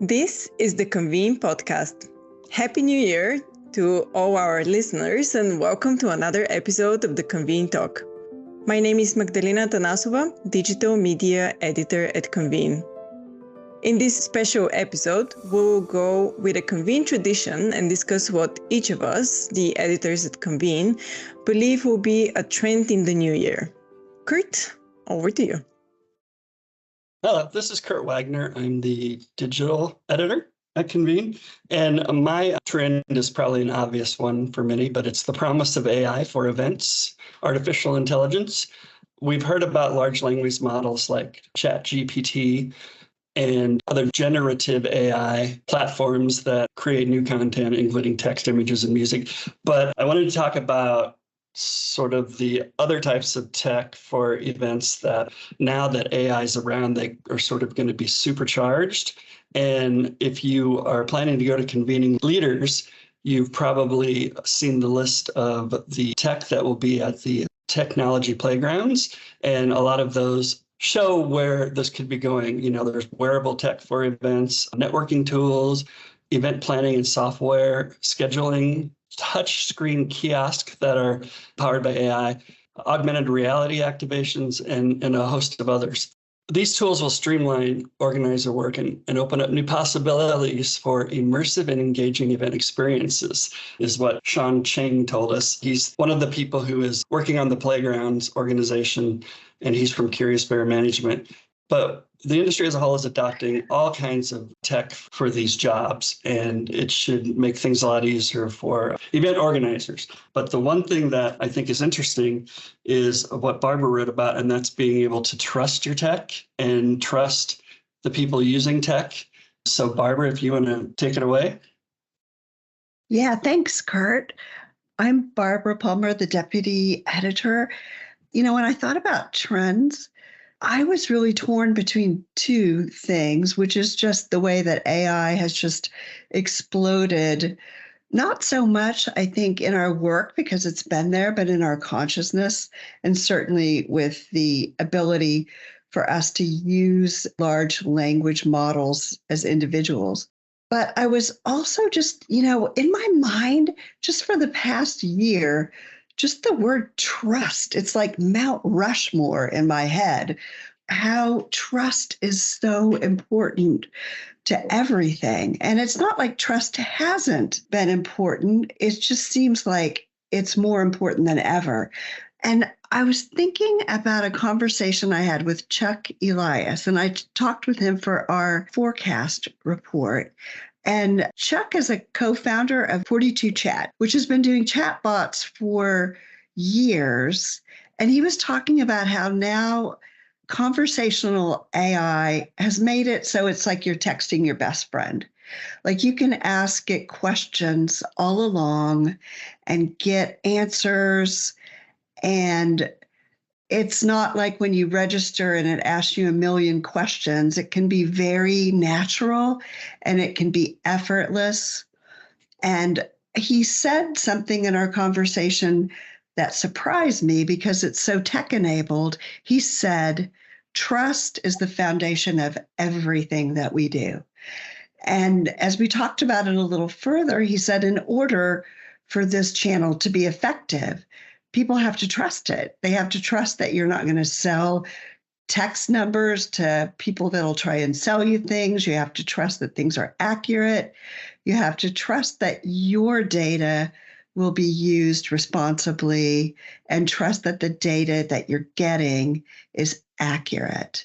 This is the Convene podcast. Happy New Year to all our listeners and welcome to another episode of the Convene Talk. My name is Magdalena Tanasova, Digital Media Editor at Convene. In this special episode, we'll go with a Convene tradition and discuss what each of us, the editors at Convene, believe will be a trend in the new year. Kurt, over to you. Hello, this is Kurt Wagner. I'm the digital editor at Convene, and my trend is probably an obvious one for many, but it's the promise of AI for events, artificial intelligence. We've heard about large language models like ChatGPT and other generative AI platforms that create new content, including text, images, and music. But I wanted to talk about sort of the other types of tech for events that now that AI is around, they are sort of going to be supercharged. And if you are planning to go to convening leaders, you've probably seen the list of the tech that will be at the technology playgrounds. And a lot of those show where this could be going. You know, there's wearable tech for events, networking tools, event planning and software, scheduling, touch screen kiosks that are powered by AI, augmented reality activations, and a host of others. These tools will streamline organizer work and open up new possibilities for immersive and engaging event experiences, is what Sean Chang told us. He's one of the people who is working on the Playgrounds organization, and he's from Curious Bear Management. But the industry as a whole is adopting all kinds of tech for these jobs, and it should make things a lot easier for event organizers. But the one thing that I think is interesting is what Barbara wrote about, and that's being able to trust your tech and trust the people using tech. So Barbara, if you want to take it away. Yeah, thanks, Kurt. I'm Barbara Palmer, the deputy editor. You know, when I thought about trends, I was really torn between two things, which is just the way that AI has just exploded. Not so much, I think, in our work because it's been there, but in our consciousness, and certainly with the ability for us to use large language models as individuals. But I was also just, in my mind, just for the past year, just the word trust, it's like Mount Rushmore in my head, how trust is so important to everything. And it's not like trust hasn't been important. It just seems like it's more important than ever. And I was thinking about a conversation I had with Chuck Elias, and I talked with him for our forecast report. And Chuck is a co-founder of 42 Chat, which has been doing chatbots for years. And he was talking about how now conversational AI has made it so it's like you're texting your best friend. Like you can ask it questions all along and get answers. And it's not like when you register and it asks you a million questions. It can be very natural and it can be effortless. And he said something in our conversation that surprised me because it's so tech-enabled. He said, trust is the foundation of everything that we do. And as we talked about it a little further, he said, in order for this channel to be effective, people have to trust it. They have to trust that you're not going to sell text numbers to people that'll try and sell you things. You have to trust that things are accurate. You have to trust that your data will be used responsibly and trust that the data that you're getting is accurate.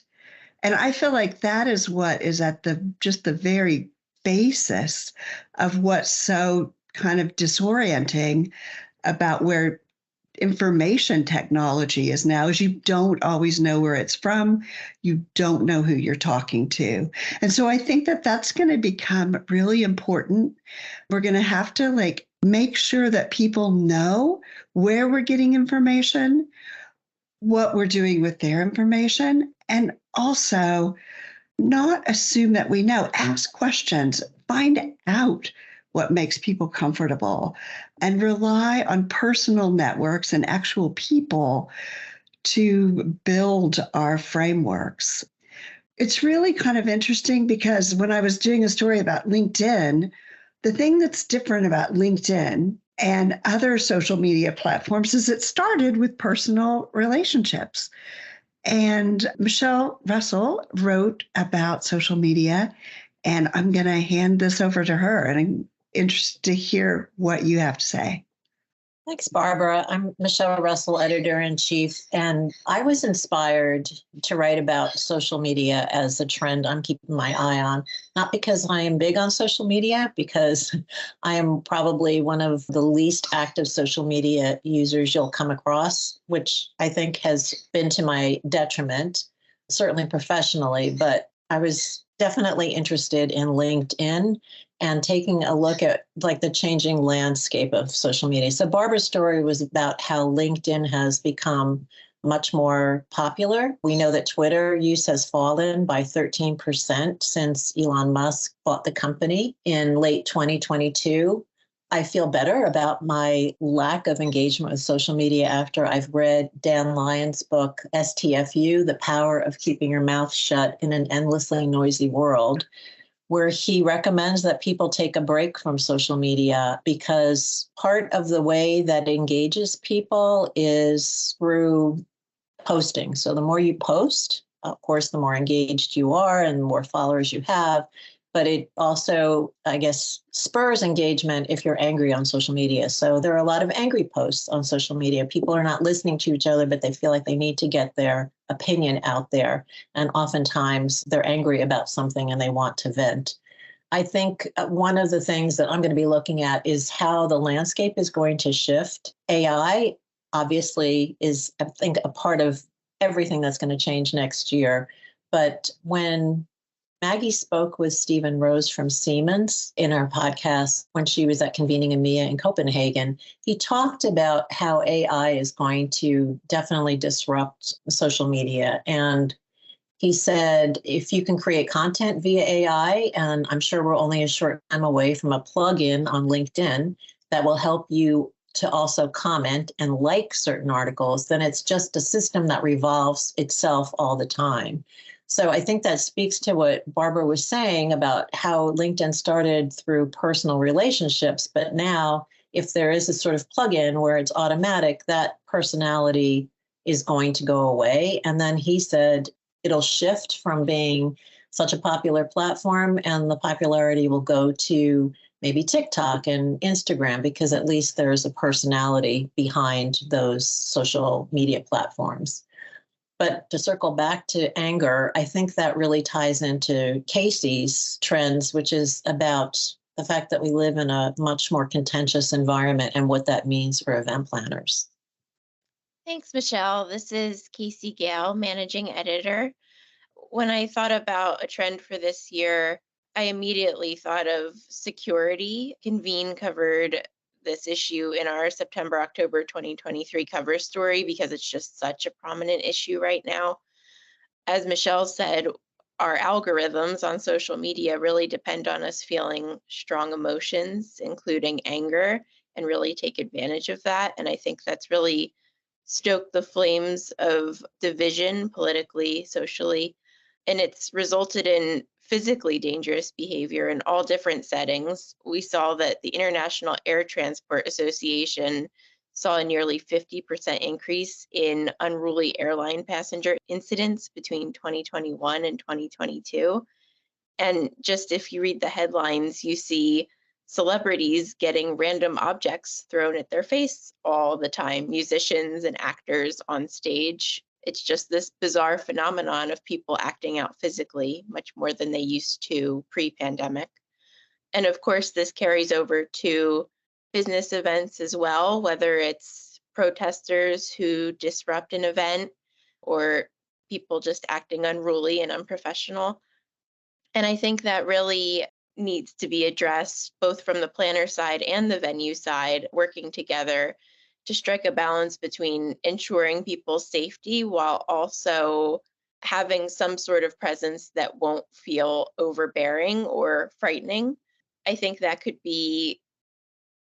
And I feel like that is what is at just the very basis of what's so kind of disorienting about where information technology is now, is you don't always know where it's from. You don't know who you're talking to. And so I think that that's going to become really important. We're going to have to make sure that people know where we're getting information, what we're doing with their information, and also not assume that we know. Ask questions, find out what makes people comfortable, and rely on personal networks and actual people to build our frameworks. It's really kind of interesting because when I was doing a story about LinkedIn, the thing that's different about LinkedIn and other social media platforms is it started with personal relationships. And Michelle Russell wrote about social media, and I'm going to hand this over to her. And I'm interested to hear what you have to say. Thanks, Barbara. I'm Michelle Russell, editor-in-chief, and I was inspired to write about social media as a trend I'm keeping my eye on, not because I am big on social media, because I am probably one of the least active social media users you'll come across, which I think has been to my detriment, certainly professionally, but I was definitely interested in LinkedIn and taking a look at like the changing landscape of social media. So Barbara's story was about how LinkedIn has become much more popular. We know that Twitter use has fallen by 13% since Elon Musk bought the company in late 2022. I feel better about my lack of engagement with social media after I've read Dan Lyon's book, STFU, The Power of Keeping Your Mouth Shut in an Endlessly Noisy World, where he recommends that people take a break from social media because part of the way that engages people is through posting. So the more you post, of course, the more engaged you are and the more followers you have. But it also, I guess, spurs engagement if you're angry on social media. So there are a lot of angry posts on social media. People are not listening to each other, but they feel like they need to get their opinion out there. And oftentimes they're angry about something and they want to vent. I think one of the things that I'm going to be looking at is how the landscape is going to shift. AI obviously is, I think, a part of everything that's going to change next year. But when Maggie spoke with Stephen Rose from Siemens in our podcast when she was at Convening EMEA in Copenhagen, he talked about how AI is going to definitely disrupt social media. And he said, if you can create content via AI, and I'm sure we're only a short time away from a plugin on LinkedIn that will help you to also comment and like certain articles, then it's just a system that revolves itself all the time. So I think that speaks to what Barbara was saying about how LinkedIn started through personal relationships. But now, if there is a sort of plugin where it's automatic, that personality is going to go away. And then he said it'll shift from being such a popular platform and the popularity will go to maybe TikTok and Instagram, because at least there's a personality behind those social media platforms. But to circle back to anger, I think that really ties into Casey's trends, which is about the fact that we live in a much more contentious environment and what that means for event planners. Thanks, Michelle. This is Casey Gale, managing editor. When I thought about a trend for this year, I immediately thought of security. Convene covered this issue in our September-October 2023 cover story because it's just such a prominent issue right now. As Michelle said, our algorithms on social media really depend on us feeling strong emotions, including anger, and really take advantage of that. And I think that's really stoked the flames of division politically, socially, and it's resulted in physically dangerous behavior in all different settings. We saw that the International Air Transport Association saw a nearly 50% increase in unruly airline passenger incidents between 2021 and 2022. And just if you read the headlines, you see celebrities getting random objects thrown at their face all the time, musicians and actors on stage. It's just this bizarre phenomenon of people acting out physically much more than they used to pre-pandemic. And of course, this carries over to business events as well, whether it's protesters who disrupt an event or people just acting unruly and unprofessional. And I think that really needs to be addressed both from the planner side and the venue side, working together to strike a balance between ensuring people's safety while also having some sort of presence that won't feel overbearing or frightening. I think that could be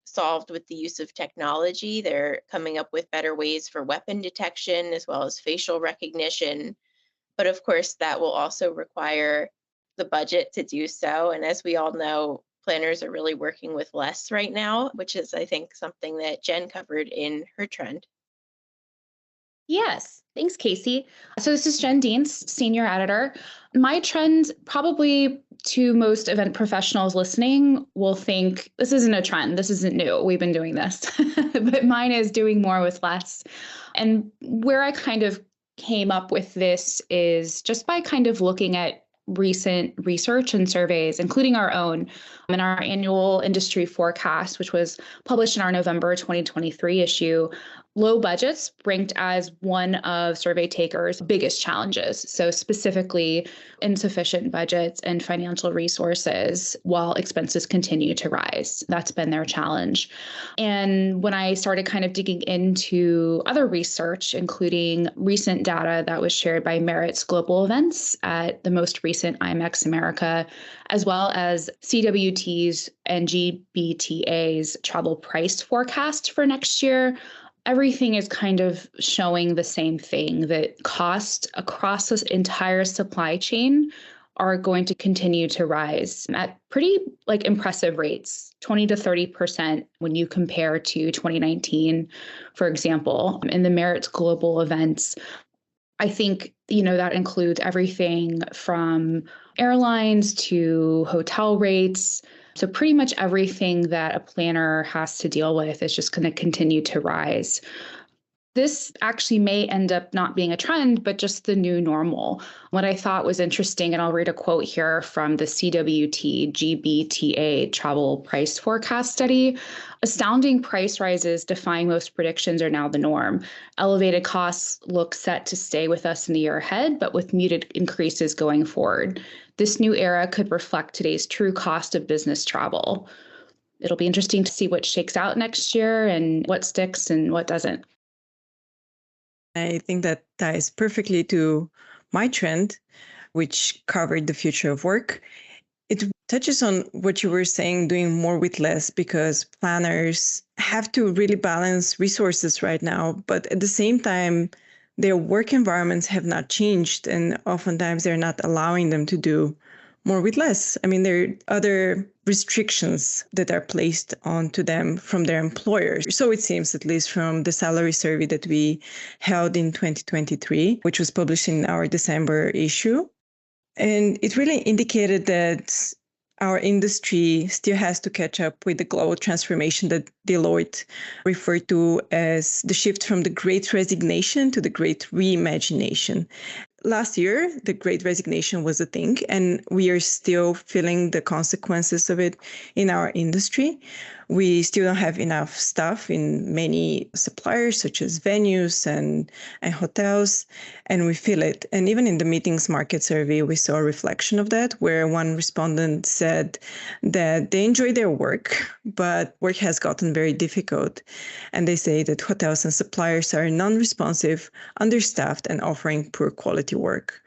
solved with the use of technology. They're coming up with better ways for weapon detection as well as facial recognition. But of course, that will also require the budget to do so. And as we all know, planners are really working with less right now, which is, I think, something that Jen covered in her trend. Yes, thanks, Casey. So this is Jen Dienst, senior editor. My trend, probably to most event professionals listening, will think this isn't a trend. This isn't new. We've been doing this. But mine is doing more with less. And where I kind of came up with this is just by kind of looking at recent research and surveys, including our own, in our annual industry forecast, which was published in our November 2023 issue. Low budgets ranked as one of survey takers' biggest challenges. So specifically, insufficient budgets and financial resources while expenses continue to rise. That's been their challenge. And when I started kind of digging into other research, including recent data that was shared by Merit's Global Events at the most recent IMEX America, as well as CWT's and GBTA's travel price forecast for next year, everything is kind of showing the same thing, that costs across this entire supply chain are going to continue to rise at pretty impressive rates, 20 to 30% when you compare to 2019, for example. In the Merit's Global Events, I think, that includes everything from airlines to hotel rates. So pretty much everything that a planner has to deal with is just going to continue to rise. This actually may end up not being a trend, but just the new normal. What I thought was interesting, and I'll read a quote here from the CWT GBTA travel price forecast study. Astounding price rises defying most predictions are now the norm. Elevated costs look set to stay with us in the year ahead, but with muted increases going forward. This new era could reflect today's true cost of business travel. It'll be interesting to see what shakes out next year and what sticks and what doesn't. I think that ties perfectly to my trend, which covered the future of work. It touches on what you were saying, doing more with less, because planners have to really balance resources right now. But at the same time, their work environments have not changed, and oftentimes they're not allowing them to do more with less. I mean, there are other restrictions that are placed onto them from their employers. So it seems, at least from the salary survey that we held in 2023, which was published in our December issue. And it really indicated that our industry still has to catch up with the global transformation that Deloitte referred to as the shift from the Great Resignation to the Great Reimagination. Last year, the Great Resignation was a thing, and we are still feeling the consequences of it in our industry. We still don't have enough staff in many suppliers, such as venues and hotels, and we feel it. And even in the meetings market survey, we saw a reflection of that, where one respondent said that they enjoy their work, but work has gotten very difficult. And they say that hotels and suppliers are non-responsive, understaffed, and offering poor quality work.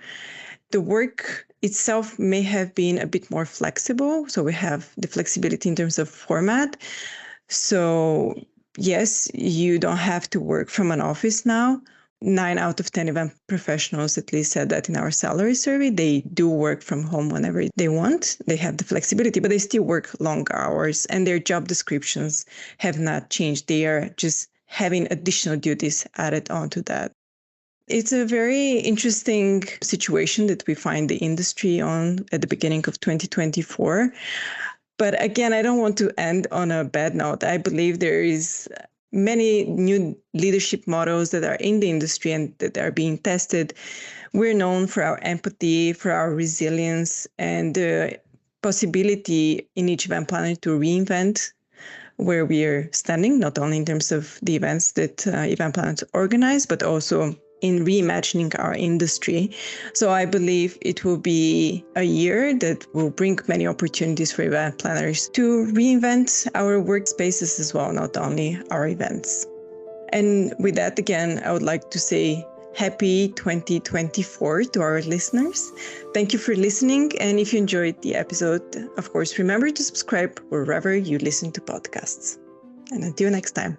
The work itself may have been a bit more flexible. So we have the flexibility in terms of format. So yes, you don't have to work from an office now. 9 out of 10 event professionals at least said that in our salary survey. They do work from home whenever they want. They have the flexibility, but they still work long hours, and their job descriptions have not changed. They are just having additional duties added onto that. It's a very interesting situation that we find the industry on at the beginning of 2024. But again, I don't want to end on a bad note. I believe there is many new leadership models that are in the industry and that are being tested. We're known for our empathy, for our resilience, and the possibility in each event planner to reinvent where we are standing, not only in terms of the events that event planners organize, but also in reimagining our industry. So I believe it will be a year that will bring many opportunities for event planners to reinvent our workspaces as well, not only our events. And with that, again, I would like to say happy 2024 to our listeners. Thank you for listening. And if you enjoyed the episode, of course, remember to subscribe wherever you listen to podcasts. And until next time.